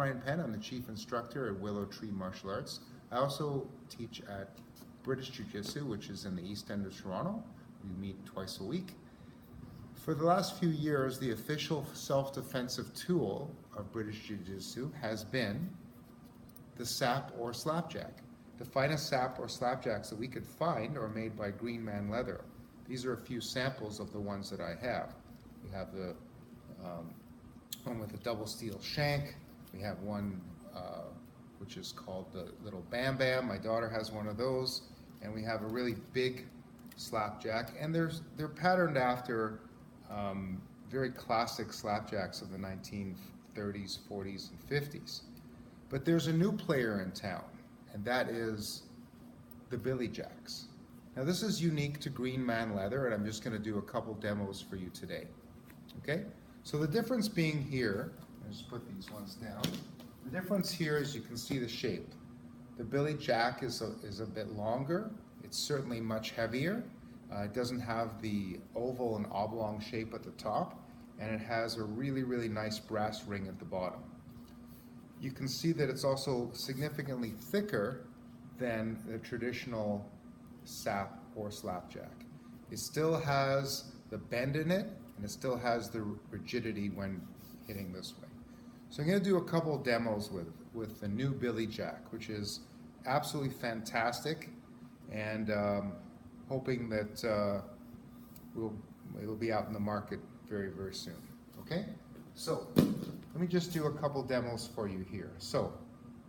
Brian Penn. I'm the chief instructor at Willow Tree Martial Arts. I also teach at British Jiu-Jitsu, which is in the East End of Toronto. We meet twice a week. For the last few years, the official self-defensive tool of British Jiu-Jitsu has been the sap or slapjack. The finest sap or slapjacks that we could find are made by Green Man Leather. These are a few samples of the ones that I have. We have the one with a double steel shank. We have one which is called the Little Bam Bam. My daughter has one of those. And we have a really big slapjack. And they're patterned after very classic slapjacks of the 1930s, 40s, and 50s. But there's a new player in town, and that is the Billy Jaxx. Now this is unique to Green Man Leather, and I'm just going to do a couple demos for you today. Okay? So the difference being here, let's put these ones down. The difference here is you can see the shape. The Billy Jaxx is a bit longer. It's certainly much heavier. It doesn't have the oval and oblong shape at the top, and it has a really, really nice brass ring at the bottom. You can see that it's also significantly thicker than the traditional sap or slapjack. It still has the bend in it, and it still has the rigidity when hitting this way. So I'm going to do a couple of demos with the new Billy Jaxx, which is absolutely fantastic, and hoping that it'll be out in the market very, very soon. Okay? So let me just do a couple demos for you here. So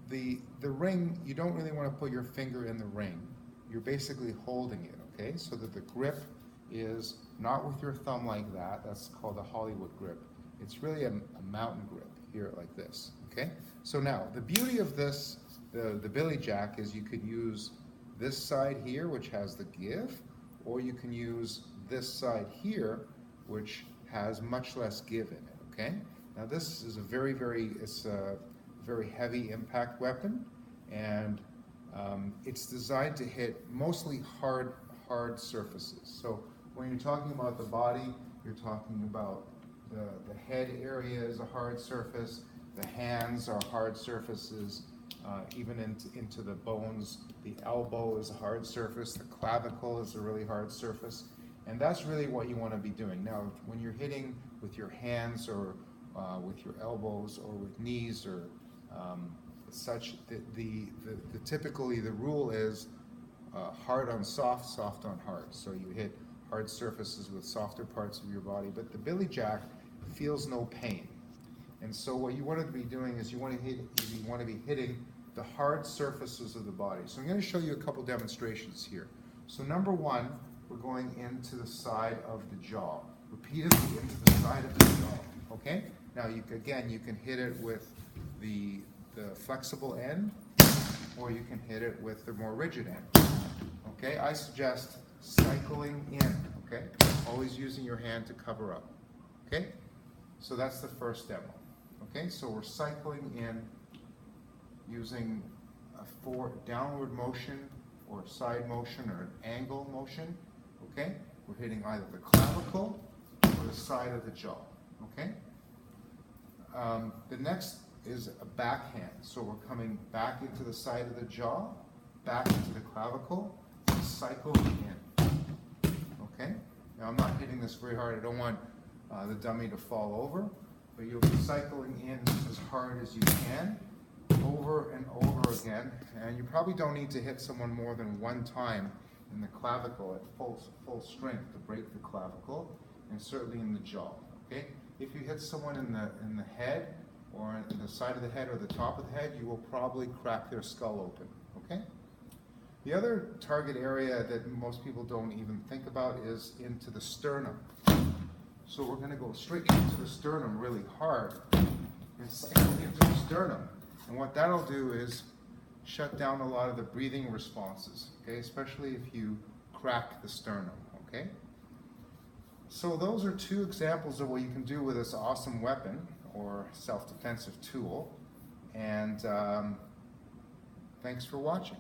the ring, you don't really want to put your finger in the ring. You're basically holding it, okay? So that the grip is not with your thumb like that. That's called a Hollywood grip. It's really a mountain grip here like this, okay? So now, the beauty of this, the Billy Jaxx, is you could use this side here, which has the give, or you can use this side here, which has much less give in it, okay? Now this is a very heavy impact weapon, and it's designed to hit mostly hard surfaces. So when you're talking about the body, you're talking about the head area is a hard surface, the hands are hard surfaces, even into the bones. The elbow is a hard surface, the clavicle is a really hard surface, and that's really what you want to be doing. Now, when you're hitting with your hands or with your elbows or with knees or such, typically the rule is hard on soft, soft on hard. So you hit hard surfaces with softer parts of your body, but the Billy Jaxx feels no pain. And so what you want to be doing is you want to be hitting the hard surfaces of the body. So I'm going to show you a couple demonstrations here. So number one, we're going into the side of the jaw, repeatedly into the side of the jaw. Okay? Now you can hit it with the flexible end, or you can hit it with the more rigid end. Okay? I suggest cycling in. Okay? Always using your hand to cover up. Okay? So that's the first demo. Okay? So we're cycling in using a downward motion or side motion or an angle motion. Okay? We're hitting either the clavicle or the side of the jaw. Okay? The next is a backhand. So we're coming back into the side of the jaw, back into the clavicle, cycle in. Okay? Now I'm not hitting this very hard. I don't want the dummy to fall over, but you'll be cycling in as hard as you can, over and over again. And you probably don't need to hit someone more than one time in the clavicle at full strength to break the clavicle, and certainly in the jaw. Okay? If you hit someone in the head, or in the side of the head or the top of the head, you will probably crack their skull open. Okay? The other target area that most people don't even think about is into the sternum. So we're going to go straight into the sternum really hard and cycle into the sternum. And what that'll do is shut down a lot of the breathing responses, okay? Especially if you crack the sternum, okay? So those are two examples of what you can do with this awesome weapon or self-defensive tool. And thanks for watching.